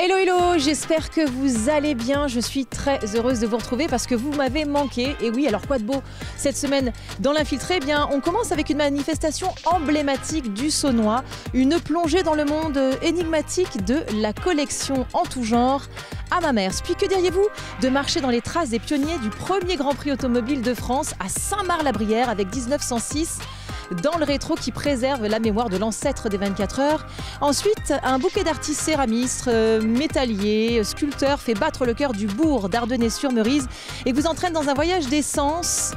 Hello, hello, j'espère que vous allez bien. Je suis très heureuse de vous retrouver parce que vous m'avez manqué. Et oui, alors quoi de beau cette semaine dans l'Infiltré? Eh bien, on commence avec une manifestation emblématique du Saunois, une plongée dans le monde énigmatique de la collection en tout genre à Mamers. Puis que diriez-vous de marcher dans les traces des pionniers du premier Grand Prix automobile de France à Saint-Marc-la-Brière avec 1906 dans le rétro qui préserve la mémoire de l'ancêtre des 24 heures. Ensuite, un bouquet d'artistes céramistes, métalliers, sculpteurs fait battre le cœur du bourg d'Ardennais-sur-Meurize et vous entraîne dans un voyage d'essence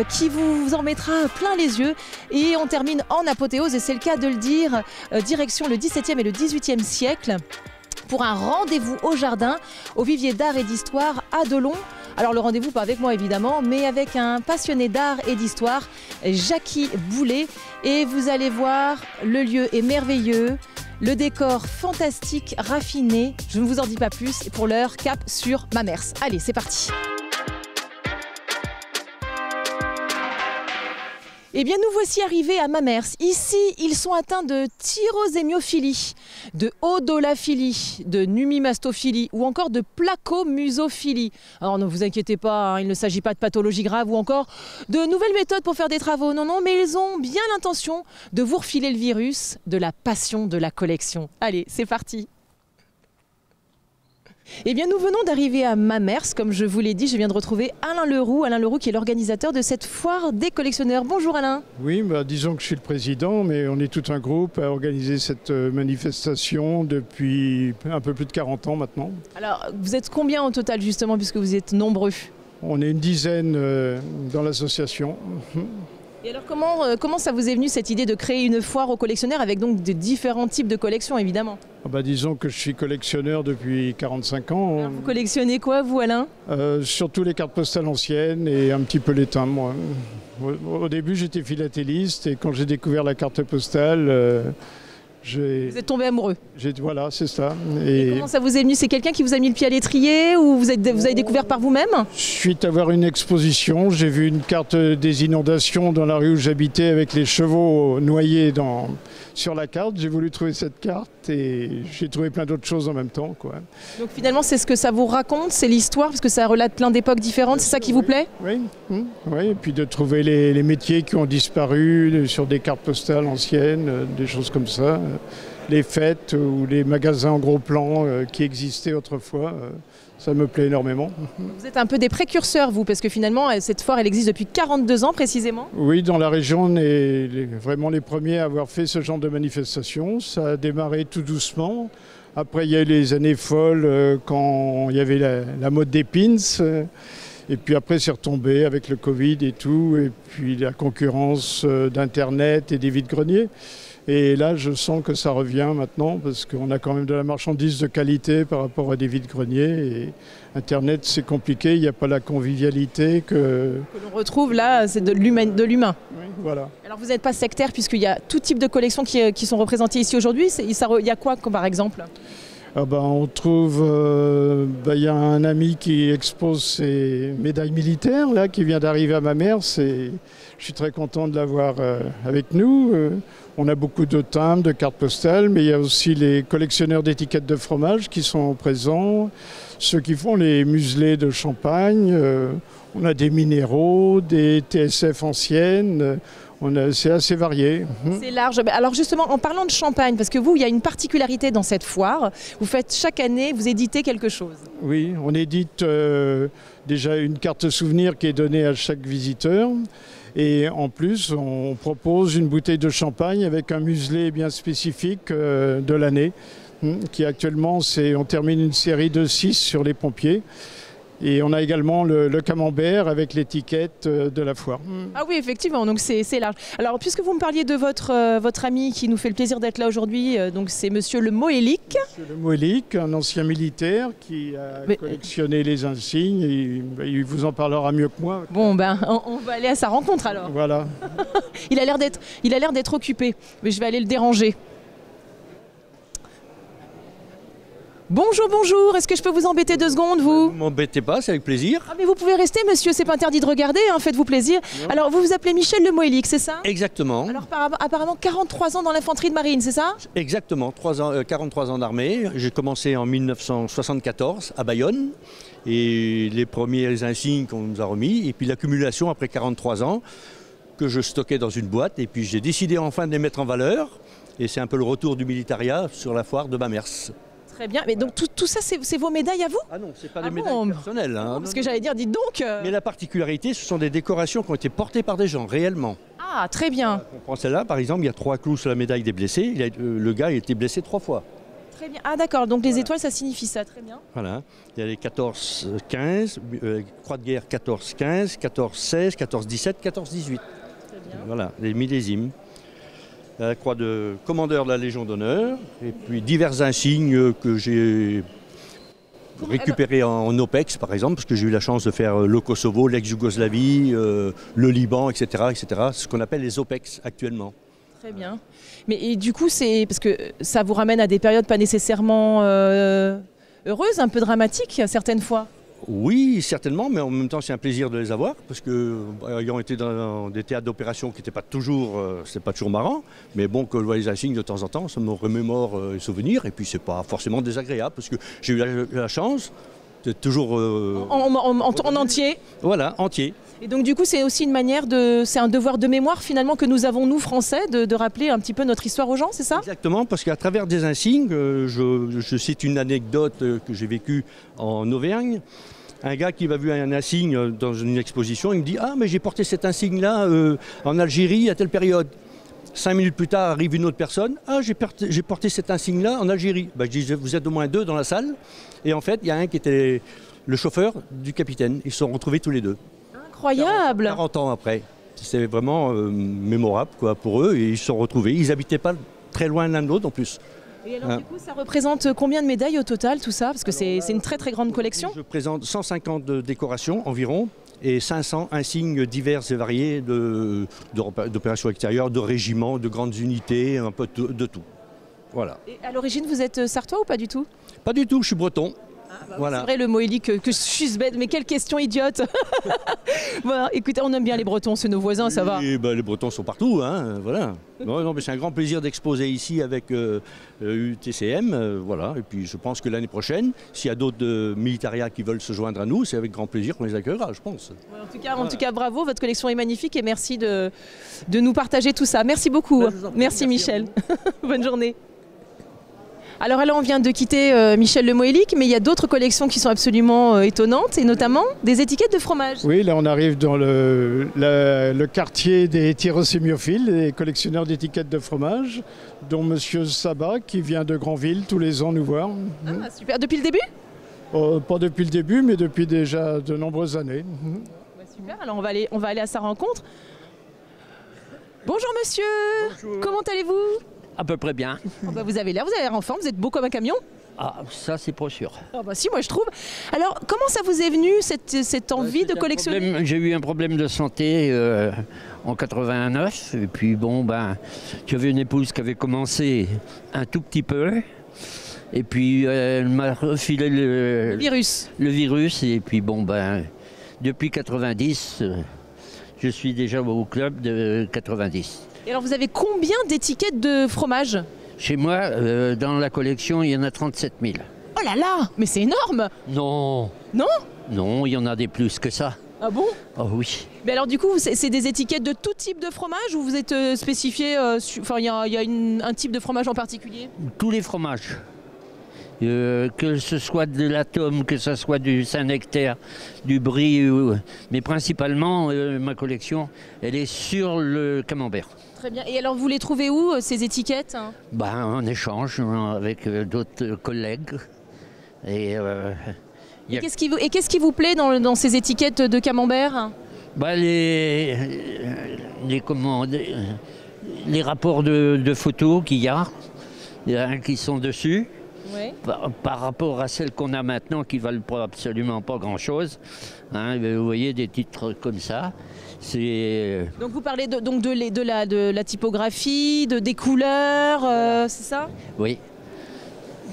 qui vous en mettra plein les yeux. Et on termine en apothéose, et c'est le cas de le dire, direction le XVIIe et le XVIIIe siècle pour un rendez-vous au jardin, au vivier d'art et d'histoire à Delon. Alors le rendez-vous pas avec moi évidemment, mais avec un passionné d'art et d'histoire, Jacky Boulet. Et vous allez voir, le lieu est merveilleux, le décor fantastique, raffiné. Je ne vous en dis pas plus. Et pour l'heure, cap sur Mamers. Allez, c'est parti. Eh bien, nous voici arrivés à Mamers. Ici, ils sont atteints de tyrosémiophilie, de odolaphilie, de numimastophilie ou encore de placomusophilie. Alors ne vous inquiétez pas, hein, il ne s'agit pas de pathologie grave ou encore de nouvelles méthodes pour faire des travaux. Non, non, mais ils ont bien l'intention de vous refiler le virus de la passion de la collection. Allez, c'est parti. Eh bien, nous venons d'arriver à Mamers, comme je vous l'ai dit. Je viens de retrouver Alain Leroux. Alain Leroux qui est l'organisateur de cette foire des collectionneurs. Bonjour Alain. Oui, disons que je suis le président, mais on est tout un groupe à organiser cette manifestation depuis un peu plus de 40 ans maintenant. Alors, vous êtes combien au total justement, puisque vous êtes nombreux? On est une dizaine dans l'association. Et alors comment ça vous est venu cette idée de créer une foire aux collectionneurs avec donc de différents types de collections évidemment? Disons que je suis collectionneur depuis 45 ans. Alors vous collectionnez quoi vous Alain? Surtout les cartes postales anciennes et un petit peu les timbres. Au début j'étais philatéliste et quand j'ai découvert la carte postale... Vous êtes tombé amoureux? Voilà, c'est ça. Et comment ça vous est venu? C'est quelqu'un qui vous a mis le pied à l'étrier ou vous avez découvert par vous-même? Suite à voir une exposition, j'ai vu une carte des inondations dans la rue où j'habitais avec les chevaux noyés sur la carte. J'ai voulu trouver cette carte et j'ai trouvé plein d'autres choses en même temps, quoi. Donc finalement, c'est ce que ça vous raconte, c'est l'histoire, parce que ça relate plein d'époques différentes, c'est ça qui vous plaît? Oui, oui, et puis de trouver les métiers qui ont disparu sur des cartes postales anciennes, des choses comme ça. Les fêtes ou les magasins en gros plan qui existaient autrefois, ça me plaît énormément. Vous êtes un peu des précurseurs, vous, parce que finalement, cette foire, elle existe depuis 42 ans précisément. Oui, dans la région, on est vraiment les premiers à avoir fait ce genre de manifestation. Ça a démarré tout doucement. Après, il y a eu les années folles quand il y avait la mode des pins. Et puis après, c'est retombé avec le Covid et tout. Et puis la concurrence d'Internet et des vides-greniers. Et là, je sens que ça revient maintenant parce qu'on a quand même de la marchandise de qualité par rapport à des vides-greniers. Et Internet, c'est compliqué, il n'y a pas la convivialité que l'on retrouve là, c'est de l'humain. Oui, voilà. Alors vous n'êtes pas sectaire puisqu'il y a tout type de collections qui sont représentées ici aujourd'hui. Il y a quoi par exemple? On trouve, y a un ami qui expose ses médailles militaires là, qui vient d'arriver à Mamers et je suis très content de l'avoir avec nous. On a beaucoup de timbres, de cartes postales, mais il y a aussi les collectionneurs d'étiquettes de fromage qui sont présents, ceux qui font les muselés de champagne, on a des minéraux, des TSF anciennes. C'est assez varié. C'est large. Alors justement, en parlant de champagne, parce que vous, il y a une particularité dans cette foire, vous faites chaque année, vous éditez quelque chose. Oui, on édite déjà une carte souvenir qui est donnée à chaque visiteur. Et en plus, on propose une bouteille de champagne avec un muselé bien spécifique de l'année, qui actuellement, on termine une série de 6 sur les pompiers. Et on a également le camembert avec l'étiquette de la foire. Ah oui, effectivement, donc c'est large. Alors, puisque vous me parliez de votre ami qui nous fait le plaisir d'être là aujourd'hui, donc c'est Monsieur Le Moëlic. Monsieur Le Moëlic, un ancien militaire qui a collectionné les insignes. Et il vous en parlera mieux que moi. Bon, on va aller à sa rencontre alors. Voilà. Il a l'air d'être occupé, mais je vais aller le déranger. Bonjour, bonjour, est-ce que je peux vous embêter 2 secondes, vous? Ne m'embêtez pas, c'est avec plaisir. Ah mais vous pouvez rester, monsieur, c'est pas interdit de regarder, hein, faites-vous plaisir. Non. Alors, vous vous appelez Michel Le Moëlic, c'est ça? Exactement. Alors, apparemment 43 ans dans l'infanterie de marine, c'est ça? Exactement, 43 ans d'armée. J'ai commencé en 1974 à Bayonne. Et les premiers insignes qu'on nous a remis. Et puis l'accumulation après 43 ans que je stockais dans une boîte. Et puis j'ai décidé enfin de les mettre en valeur. Et c'est un peu le retour du militaria sur la foire de Bamers. Très bien, mais donc tout ça, c'est vos médailles à vous? Ah non, c'est pas Ah des bon médailles personnelles. Hein. Parce que j'allais dire, dites donc. Mais la particularité, ce sont des décorations qui ont été portées par des gens, réellement. Ah, très bien. On prend celle-là, par exemple, il y a 3 clous sur la médaille des blessés. Le gars a été blessé 3 fois. Très bien. Ah d'accord, donc les étoiles, ça signifie ça, très bien. Voilà. Il y a les 14-15, Croix de guerre 14-15, 14-16, 14-17, 14-18. Très bien. Voilà, les millésimes. La croix de commandeur de la Légion d'honneur. Et puis divers insignes que j'ai récupérés en OPEX, par exemple, parce que j'ai eu la chance de faire le Kosovo, l'ex-Yougoslavie, le Liban, etc., etc. Ce qu'on appelle les OPEX actuellement. Très bien. Mais et du coup, c'est parce que ça vous ramène à des périodes pas nécessairement heureuses, un peu dramatiques certaines fois. Oui, certainement, mais en même temps, c'est un plaisir de les avoir, parce que ayant été dans des théâtres d'opération qui n'étaient pas toujours, c'est pas toujours marrant, mais bon, que je vois les insignes de temps en temps, ça me remémore les souvenirs, et puis c'est pas forcément désagréable, parce que j'ai eu la chance de toujours En entier. voilà, entier. Et donc du coup, c'est aussi une manière c'est un devoir de mémoire finalement que nous avons nous Français de rappeler un petit peu notre histoire aux gens, c'est ça? Exactement, parce qu'à travers des insignes, je cite une anecdote que j'ai vécue en Auvergne. Un gars qui m'a vu un insigne dans une exposition, il me dit « Ah, mais j'ai porté cet insigne-là en Algérie à telle période ». 5 minutes plus tard, arrive une autre personne. « Ah, j'ai porté cet insigne-là en Algérie ». Ben, je dis « Vous êtes au moins 2 dans la salle ». Et en fait, il y a un qui était le chauffeur du capitaine. Ils se sont retrouvés tous les 2. Incroyable. 40 ans après. C'est vraiment mémorable quoi, pour eux. Et ils se sont retrouvés. Ils n'habitaient pas très loin l'un de l'autre en plus. Et alors du coup, ça représente combien de médailles au total, tout ça? Parce que c'est une très très grande collection. Je présente 150 décorations environ et 500 insignes divers et variés d'opérations extérieures, de régiments, de grandes unités, un peu de tout. Voilà. Et à l'origine, vous êtes sartois ou pas du tout? Pas du tout, je suis breton. Voilà. C'est vrai, le Moëlic, que je suis bête, mais quelle question idiote. Voilà, écoutez, on aime bien les Bretons, c'est nos voisins, ça va. Et ben, les Bretons sont partout, hein, voilà. Non, mais c'est un grand plaisir d'exposer ici avec UTCM, voilà. Et puis je pense que l'année prochaine, s'il y a d'autres militariats qui veulent se joindre à nous, c'est avec grand plaisir qu'on les accueillera, je pense. Ouais, en tout cas, bravo, votre collection est magnifique et merci de nous partager tout ça. Merci beaucoup. Merci Michel. Bonne journée. Alors là, on vient de quitter Michel Le Moëlic, mais il y a d'autres collections qui sont absolument étonnantes, et notamment des étiquettes de fromage. Oui, là on arrive dans le quartier des tyrosémiophiles, les collectionneurs d'étiquettes de fromage, dont Monsieur Sabat, qui vient de Granville tous les ans nous voir. Ah, super. Depuis le début? Pas depuis le début, mais depuis déjà de nombreuses années. Ouais, super, alors on va aller à sa rencontre. Bonjour monsieur. Bonjour. Comment allez-vous? À peu près bien. Oh bah vous avez l'air en forme, vous êtes beau comme un camion. Ah, ça c'est pas sûr. Oh bah si, moi je trouve. Alors, comment ça vous est venu cette envie de collectionner? J'ai eu un problème de santé en 89. Et puis bon, j'avais une épouse qui avait commencé un tout petit peu. Et puis elle m'a refilé le virus. Le virus. Et puis bon, depuis 90, je suis déjà au club de 90. Et alors vous avez combien d'étiquettes de fromage? Chez moi, dans la collection, il y en a 37 000. Oh là là, mais c'est énorme! Non. Non? Non, il y en a des plus que ça. Ah bon? Oh oui. Mais alors du coup, c'est des étiquettes de tout type de fromage ou vous êtes spécifié, enfin il y a un type de fromage en particulier? Tous les fromages. Que ce soit de l'Atome, que ce soit du Saint-Nectaire, du Brie, mais principalement ma collection, elle est sur le camembert. Très bien. Et alors vous les trouvez où ces étiquettes? En échange avec d'autres collègues. Et qu'est-ce qui vous plaît dans ces étiquettes de camembert? Les rapports de photos qu'il y a, qui sont dessus. Ouais. Par rapport à celles qu'on a maintenant qui valent absolument pas grand-chose. Vous voyez des titres comme ça. Donc vous parlez de la typographie, des couleurs, voilà. C'est ça? Oui.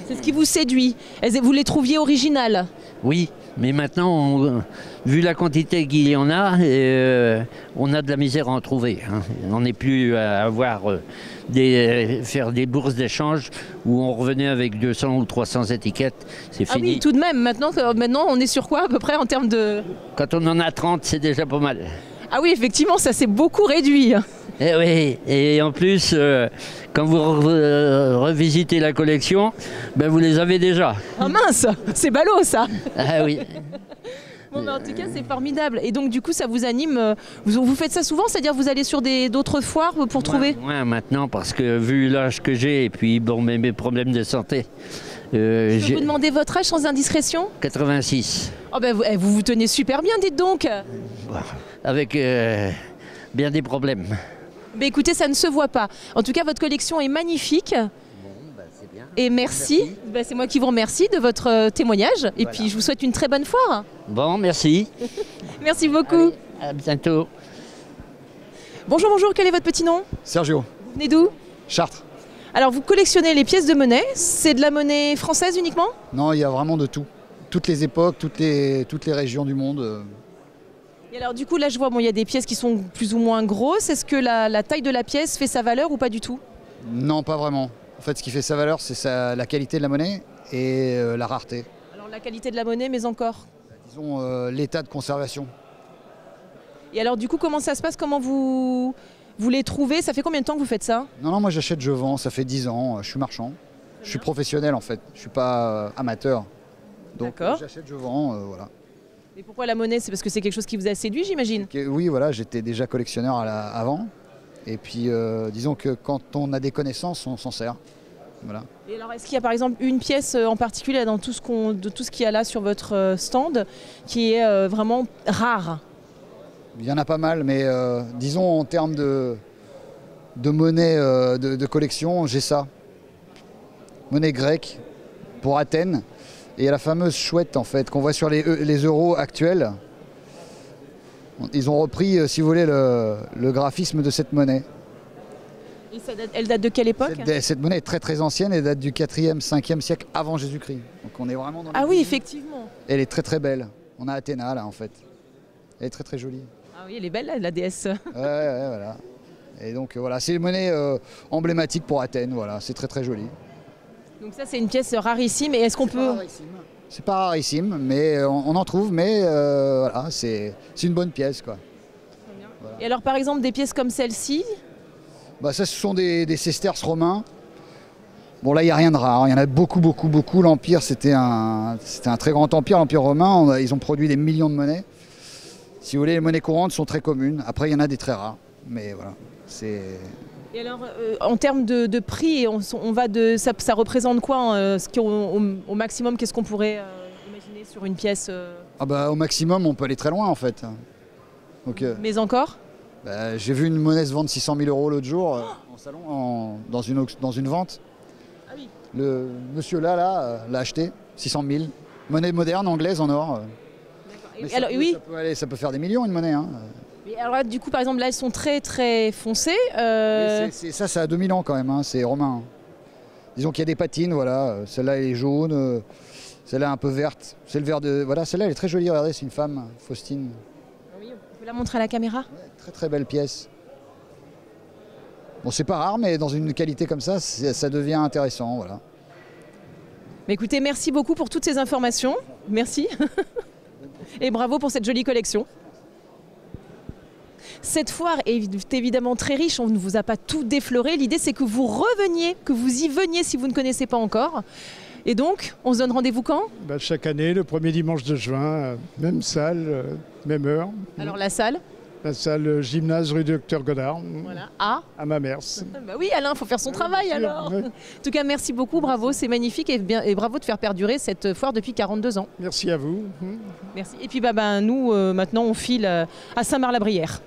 C'est ce qui vous séduit. Vous les trouviez originales? Oui, mais maintenant, vu la quantité qu'il y en a, on a de la misère à en trouver. Hein. On n'est plus à avoir faire des bourses d'échange où on revenait avec 200 ou 300 étiquettes. C'est Ah fini. oui, tout de même. Maintenant, on est sur quoi à peu près en termes de... Quand on en a 30, c'est déjà pas mal. Ah oui, effectivement, ça s'est beaucoup réduit. Et oui, et en plus, quand vous revisitez la collection, ben vous les avez déjà. Ah mince, c'est ballot ça. Ah oui. Bon, mais en tout cas, c'est formidable. Et donc, du coup, ça vous anime. Vous faites ça souvent, c'est-à-dire vous allez sur d'autres foires pour trouver? Ouais, maintenant, parce que vu l'âge que j'ai et puis bon, mes problèmes de santé. Je peux vous demander votre âge sans indiscrétion? 86. Oh ben, vous vous tenez super bien, dites donc. Avec bien des problèmes. Ben, écoutez, ça ne se voit pas. En tout cas, votre collection est magnifique. C'est bien. Et merci. Ben, c'est moi qui vous remercie de votre témoignage. Et puis, je vous souhaite une très bonne foire. Bon, merci. Merci beaucoup. À bientôt. Bonjour, bonjour. Quel est votre petit nom? Sergio, Vous venez d'où? Chartres. Alors, vous collectionnez les pièces de monnaie. C'est de la monnaie française uniquement? Non, il y a vraiment de tout. Toutes les époques, toutes les régions du monde. Et alors, du coup, là, je vois, il y a des pièces qui sont plus ou moins grosses. Est-ce que la taille de la pièce fait sa valeur ou pas du tout? Non, pas vraiment. En fait, ce qui fait sa valeur, c'est la qualité de la monnaie et la rareté. Alors, la qualité de la monnaie, mais encore. Disons l'état de conservation. Et alors, du coup, comment ça se passe? Comment vous les trouvez? Ça fait combien de temps que vous faites ça? Non, moi j'achète, je vends, ça fait 10 ans, je suis marchand. Je suis professionnel en fait, je suis pas amateur. Donc j'achète, je vends, voilà. Et pourquoi la monnaie? C'est parce que c'est quelque chose qui vous a séduit, j'imagine? Oui, voilà, j'étais déjà collectionneur avant. Et puis disons que quand on a des connaissances, on s'en sert. Voilà. Et alors, est-ce qu'il y a par exemple une pièce en particulier dans tout ce qu'il y a là sur votre stand qui est vraiment rare? Il y en a pas mal, mais disons en termes de monnaie de collection, j'ai ça. Monnaie grecque pour Athènes. Et il y a la fameuse chouette en fait qu'on voit sur les euros actuels. Ils ont repris, si vous voulez, le graphisme de cette monnaie. Et elle date de quelle époque? Cette monnaie est très très ancienne et date du 4e, 5e siècle avant Jésus-Christ. Donc on est vraiment dans Ah oui, effectivement. Elle est très très belle. On a Athéna là en fait. Elle est très très jolie. Ah oui, elle est belle la déesse. Ouais, voilà. Et donc voilà, c'est une monnaie emblématique pour Athènes, voilà, c'est très très joli. Donc ça c'est une pièce rarissime et est-ce qu'on peut... C'est pas rarissime, mais on en trouve, mais voilà, c'est une bonne pièce quoi. Voilà. Et alors par exemple des pièces comme celle-ci? Bah ça ce sont des sesterces romains. Bon là il n'y a rien de rare, il y en a beaucoup. L'Empire c'était un très grand empire, l'Empire romain, ils ont produit des millions de monnaies. Si vous voulez, les monnaies courantes sont très communes, après il y en a des très rares, mais voilà, c'est... Et alors, en termes de prix, on va ça représente quoi au maximum? Qu'est-ce qu'on pourrait imaginer sur une pièce Ah bah, au maximum, on peut aller très loin en fait. Donc, mais encore j'ai vu une monnaie se vendre 600 000 € l'autre jour en salon, dans une vente. Ah oui. Le monsieur là l'a acheté, 600 000. Monnaie moderne, anglaise, en or. Mais alors, ça peut faire des millions une monnaie. Hein. Et alors là, du coup, par exemple, là, elles sont très très foncées. Ça a 2000 ans quand même, hein, c'est romain. Disons qu'il y a des patines, voilà. Celle-là, elle est jaune. Celle-là, un peu verte. C'est le vert de... Voilà, celle-là, elle est très jolie. Regardez, c'est une femme, Faustine. Oui, on peut la montrer à la caméra. Ouais, très très belle pièce. Bon, c'est pas rare, mais dans une qualité comme ça, ça devient intéressant, voilà. Mais écoutez, merci beaucoup pour toutes ces informations. Merci. Et bravo pour cette jolie collection. Cette foire est évidemment très riche, on ne vous a pas tout défloré. L'idée c'est que vous reveniez, que vous y veniez si vous ne connaissez pas encore. Et donc, on se donne rendez-vous quand? Chaque année, le premier dimanche de juin, même salle, même heure. Alors la salle? La salle gymnase rue Docteur Godard. Voilà. À Mamers. Bah oui, Alain, il faut faire son travail alors. Ouais. En tout cas, merci beaucoup, bravo, c'est magnifique et bravo de faire perdurer cette foire depuis 42 ans. Merci à vous. Merci. Et puis nous, maintenant, on file à Saint-Marc-la-Brière.